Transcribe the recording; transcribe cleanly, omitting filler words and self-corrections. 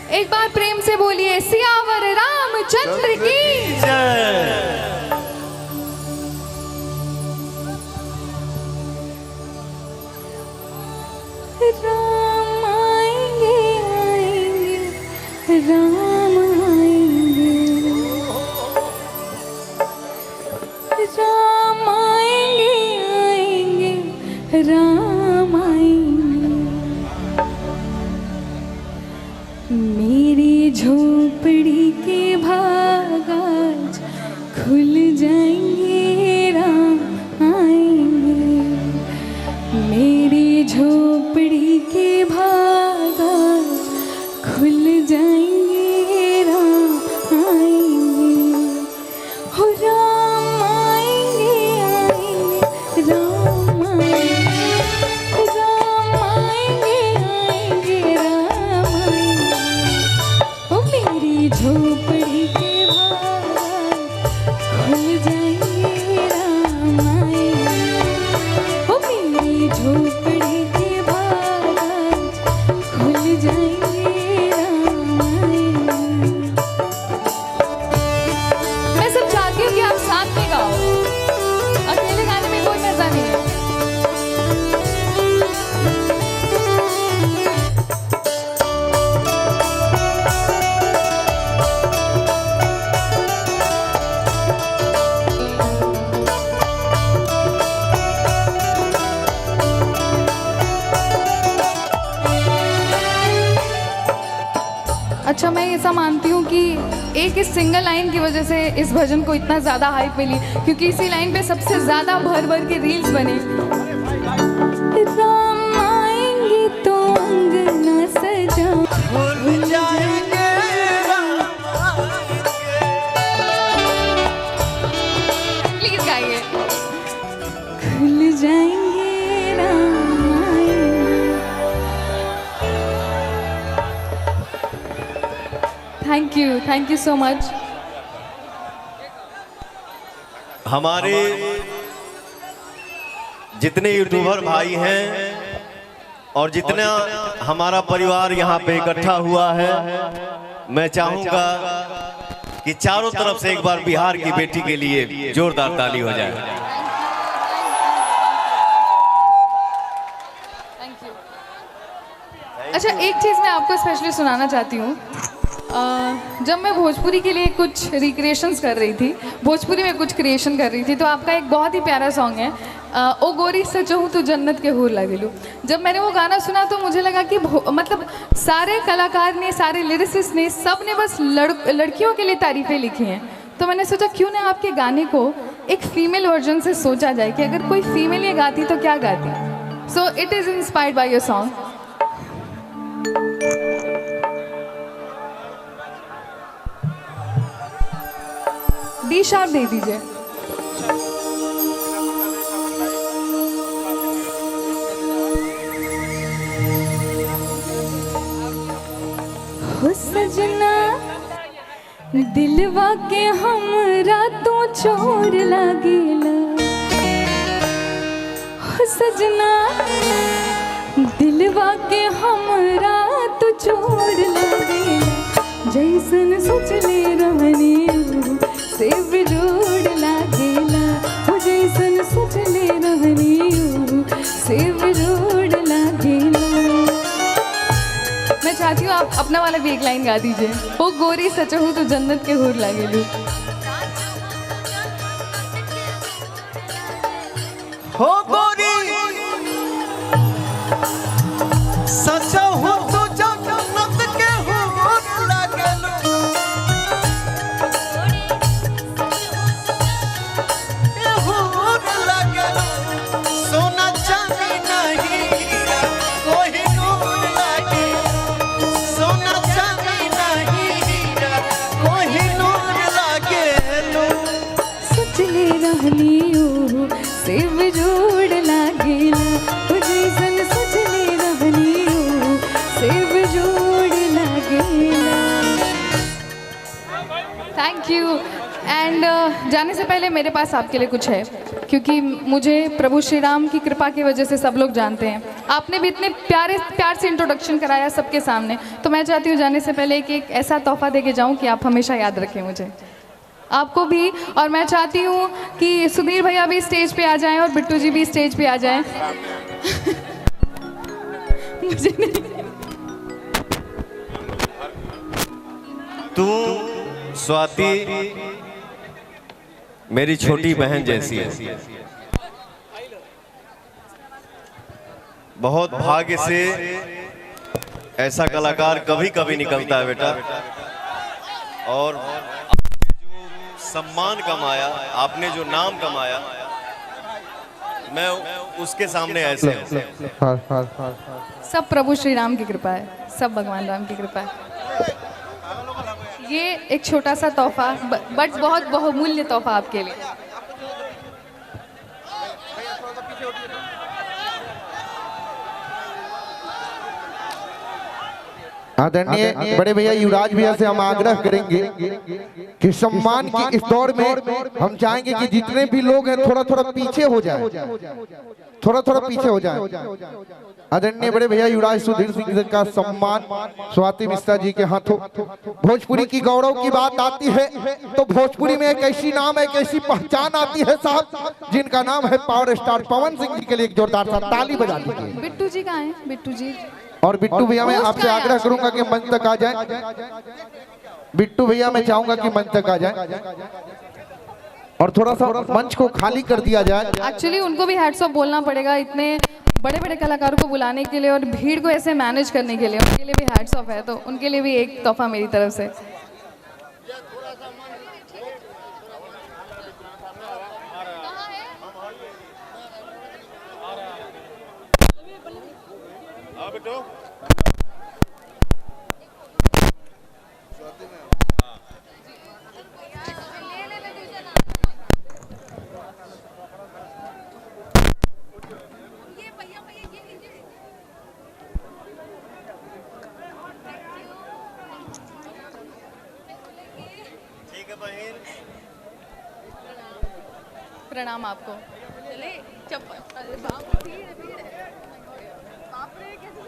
एक बार प्रेम से बोलिए सियावर रामचंद्र की जय। राम आएंगे आएंगे राम आएंगे, राम आएंगे आएंगे राम आएंगे। मेरी झोपड़ी के भाग आज खुल जाएंगे राम आएंगे। मेरी झोपड़ी के भाग आज खुल जाएंगे राम आएंगे। हो राम आएंगे आएंगे राम आएंगे, राम आएंगे आएंगे राम आएंगे। ओ मेरी झोपड़ी के भाग खुल जाएंगे राम आएंगे। ओ मेरी झोपड़ी के भाग खुल जाएंगे राम आएंगे। मैं सब चाहती हूँ कि आप साथ में गाओ, अकेले गाने में कोई मजा नहीं है। अच्छा, मैं ऐसा मानती हूँ कि एक इस सिंगल लाइन की वजह से इस भजन को इतना ज़्यादा हाइप मिली, क्योंकि इसी लाइन पे सबसे ज़्यादा भर भर के रील्स बने। राम आएंगे तो अंगना सजा खुल जाएंगे राम आएंगे। प्लीज गाइए। खुल जाएंगे राम आएंगे। Thank you so much. हमारे जितने यूट्यूबर भाई हैं और जितना हमारा परिवार यहाँ पे इकट्ठा हुआ है, मैं चाहूंगा कि चारों तरफ से एक बार बिहार की बेटी के लिए जोरदार ताली हो जाए। Thank you. अच्छा, एक चीज़ मैं आपको स्पेशली सुनाना चाहती हूँ। जब मैं भोजपुरी के लिए कुछ रिक्रिएशंस कर रही थी, भोजपुरी में कुछ क्रिएशन कर रही थी, तो आपका एक बहुत ही प्यारा सॉन्ग है ओ गोरी सचहूँ तू जन्नत के हूर लागेलू। जब मैंने वो गाना सुना तो मुझे लगा कि मतलब सारे कलाकार ने, सारे लिरिसिस्ट ने, सब ने बस लड़कियों के लिए तारीफ़ें लिखी हैं। तो मैंने सोचा क्यों ना आपके गाने को एक फीमेल वर्जन से सोचा जाए कि अगर कोई फीमेल ये गाती तो क्या गाती। So it is inspired by your song. D sharp दे दीजिए। हो सजना दिलवा के हमरा तो चोर लागेला। हो सजना दिलवा के हमरा तो चोर लागेला। जैसन सोचले रहनी से बिजोड़ लागेला। हो जैसन सोचले रहनी से बिजोड़ लागेला। मैं चाहती हूँ आप अपना वाला भी एक लाइन गा दीजिए। ओ गोरी सचहूँ तो जन्नत के हूर लागेलू। हो गोरी सचहूँ तो जन्नत के हूर लागेलू। सोना चांदी नहीं हीरा कोई नूर लागे। सोना चांदी नहीं हीरा कोई नूर लागे। सोचले रहनी से बिजोड़ लागेला। हो जैसन सोचले रहनी से बिजोड़ लागेला। Thank you. एंड जाने से पहले मेरे पास आपके लिए कुछ है। क्योंकि मुझे प्रभु श्री राम की कृपा की वजह से सब लोग जानते हैं। आपने भी इतने प्यार से इंट्रोडक्शन कराया सबके सामने, तो मैं चाहती हूँ जाने से पहले कि एक ऐसा तोहफा दे के जाऊँ कि आप हमेशा याद रखें मुझे, आपको भी। और मैं चाहती हूँ कि सुधीर भैया भी स्टेज पे आ जाएं और बिट्टू जी भी स्टेज पे आ जाएं। मुझे नहीं, तू स्वाति मेरी छोटी बहन जैसी है। बहुत भाग्य से ऐसा कलाकार कभी कभी निकलता है बेटा। और सम्मान कमाया, आपने जो नाम कमाया, मैं उसके सामने ऐसे हूं। सब प्रभु श्री राम की कृपा है, सब भगवान राम की कृपा है। ये एक छोटा सा तोहफा, बट बहुत बहुमूल्य तोहफा आपके लिए। आदरणीय बड़े भैया युवराज भैया से हम आग्रह करेंगे कि सम्मान की इस दौर में हम चाहेंगे कि जितने भी लोग हैं थोड़ा थोड़ा पीछे हो जाए, थोड़ा थोड़ा पीछे हो जाए। आदरणीय बड़े भैया युवराज सुधीर सिंह का सम्मान स्वाति मिश्रा जी के हाथों। भोजपुरी की गौरव की बात आती है तो भोजपुरी में एक ऐसी नाम है, एक ऐसी पहचान आती है साहब, जिनका नाम है पावर स्टार पवन सिंह जी के लिए एक जोरदार सा ताली बजा दीजिए। बिट्टू जी कहाँ हैं? बिट्टू जी और बिट्टू भैया मैं आपसे आग्रह करूंगा कि मंच तक आ जाए। बिट्टू भैया मैं चाहूंगा कि मंच तक आ जाए और थोड़ा सा मंच को खाली कर दिया जाए। एक्चुअली उनको भी हैट्स ऑफ बोलना पड़ेगा, इतने बड़े बड़े कलाकारों को बुलाने के लिए और भीड़ को ऐसे मैनेज करने के लिए, उनके लिए भी हैट्स ऑफ है। तो उनके लिए भी एक तोहफा मेरी तरफ से। प्रणाम आपको। चले चप्पल, बाप रे कैसे